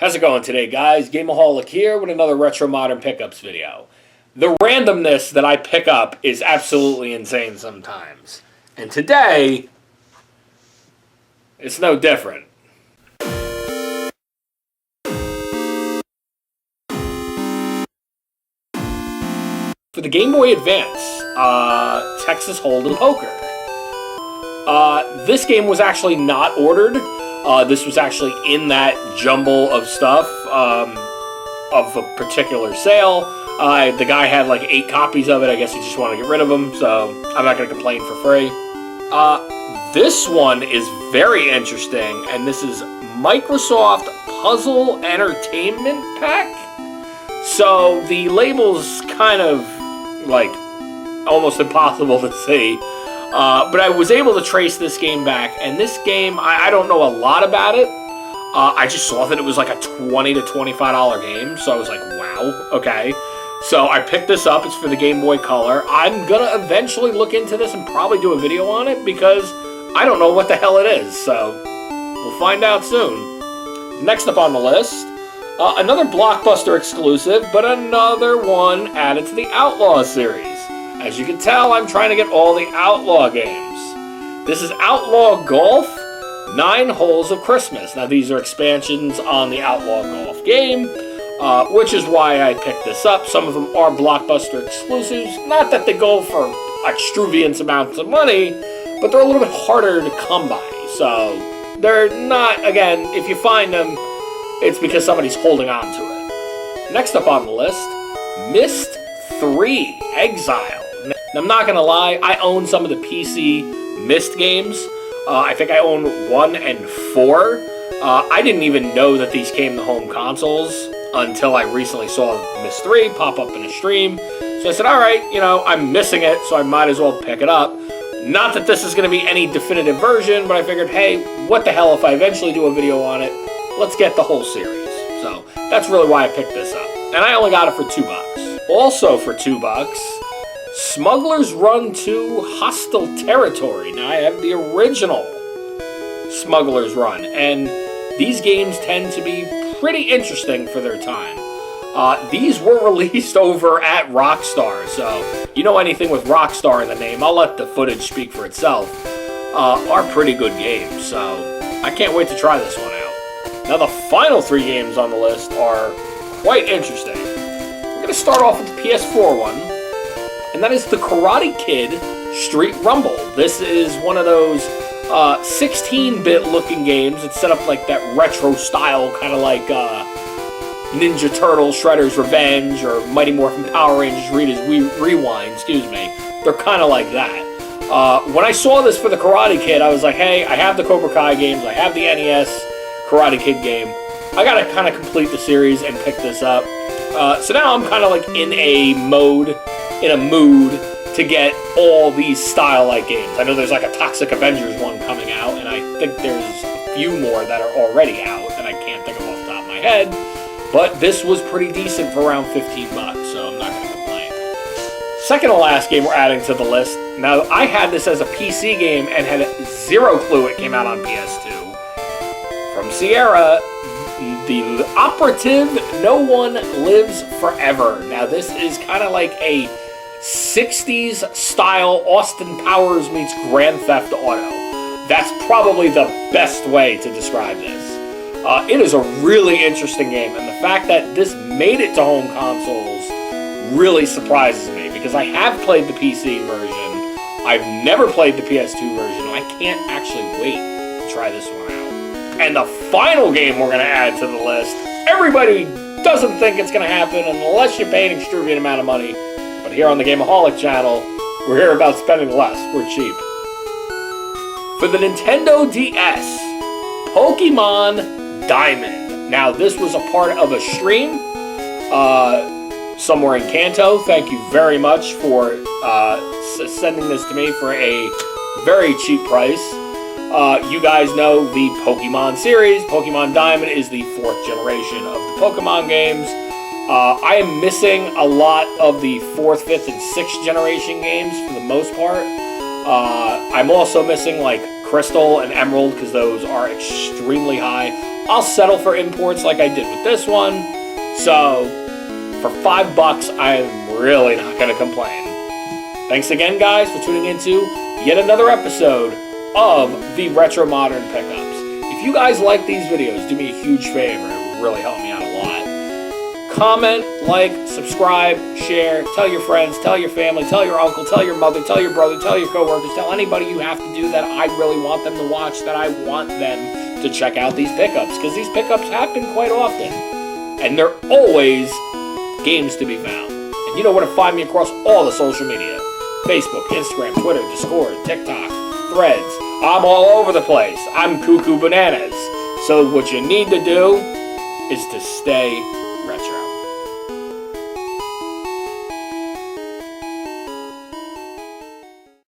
How's it going today, guys? GAME-O-HOLIC here with another Retro Modern Pickups video. The randomness that I pick up is absolutely insane sometimes. And today, it's no different. For the Game Boy Advance, Texas Hold'em Poker. This game was actually not ordered. This was actually in that jumble of stuff of a particular sale. The guy had like 8 copies of it. I guess he just wanted to get rid of them, so I'm not going to complain for free. This one is very interesting, and this is Microsoft Puzzle Entertainment Pack. So the label's kind of like almost impossible to see. But I was able to trace this game back, and this game, I don't know a lot about it. I just saw that it was like a $20 to $25 game, so I was like, wow, okay. So I picked this up. It's for the Game Boy Color. I'm going to eventually look into this and probably do a video on it because I don't know what the hell it is, so we'll find out soon. Next up on the list, another Blockbuster exclusive, but another one added to the Outlaw series. As you can tell, I'm trying to get all the Outlaw games. This is Outlaw Golf, 9 Holes of Christmas. Now, these are expansions on the Outlaw Golf game, which is why I picked this up. Some of them are Blockbuster exclusives. Not that they go for extravagant amounts of money, but they're a little bit harder to come by. So, they're not, again, if you find them, it's because somebody's holding on to it. Next up on the list, Myst 3 Exile. Now, I'm not going to lie, I own some of the PC Myst games. I think I own 1 and 4. I didn't even know that these came to home consoles until I recently saw Myst 3 pop up in a stream. So I said, alright, you know, I'm missing it, so I might as well pick it up. Not that this is going to be any definitive version, but I figured, hey, what the hell if I eventually do a video on it? Let's get the whole series. So that's really why I picked this up. And I only got it for $2. Also for $2, Smuggler's Run 2 Hostile Territory. Now, I have the original Smuggler's Run, and these games tend to be pretty interesting for their time. These were released over at Rockstar, so you know anything with Rockstar in the name, I'll let the footage speak for itself, are pretty good games, so I can't wait to try this one out. Now, the final 3 games on the list are quite interesting. We're going to start off with the PS4 one, and that is the Karate Kid Street Rumble. This is one of those 16-bit looking games. It's set up like that retro style, kind of like Ninja Turtles, Shredder's Revenge, or Mighty Morphin Power Rangers Rewind, excuse me. They're kind of like that. When I saw this for the Karate Kid, I was like, hey, I have the Cobra Kai games, I have the NES Karate Kid game. I gotta kind of complete the series and pick this up. So now I'm kind of like in a mood to get all these style-like games. I know there's like a Toxic Avengers one coming out, and I think there's a few more that are already out that I can't think of off the top of my head. But this was pretty decent for around $15, so I'm not going to complain. Second to last game we're adding to the list. Now, I had this as a PC game and had zero clue it came out on PS2. From Sierra, the operative No One Lives Forever. Now, this is kind of like a 60s style Austin Powers meets Grand Theft Auto. That's probably the best way to describe this. It is a really interesting game, and the fact that this made it to home consoles really surprises me, because I have played the PC version, I've never played the PS2 version, and I can't actually wait to try this one out. And the final game we're going to add to the list, everybody doesn't think it's going to happen unless you pay an extravagant amount of money. But here on the GAME-O-HOLIC channel, we're here about spending less. We're cheap. For the Nintendo DS, Pokemon Diamond. Now, this was a part of a stream somewhere in Kanto. Thank you very much for sending this to me for a very cheap price. You guys know the Pokemon series. Pokemon Diamond is the 4th generation of the Pokemon games. I am missing a lot of the 4th, 5th, and 6th generation games for the most part. I'm also missing like Crystal and Emerald because those are extremely high. I'll settle for imports like I did with this one. So, for $5, I'm really not going to complain. Thanks again, guys, for tuning into yet another episode of the Retro Modern Pickups. If you guys like these videos, do me a huge favor. It would really help me out a lot. Comment, like, subscribe, share, tell your friends, tell your family, tell your uncle, tell your mother, tell your brother, tell your coworkers, tell anybody you have to do that I really want them to watch, that I want them to check out these pickups, because these pickups happen quite often. And they're always games to be found. And you know where to find me across all the social media. Facebook, Instagram, Twitter, Discord, TikTok, Threads. I'm all over the place. I'm cuckoo bananas. So what you need to do is to stay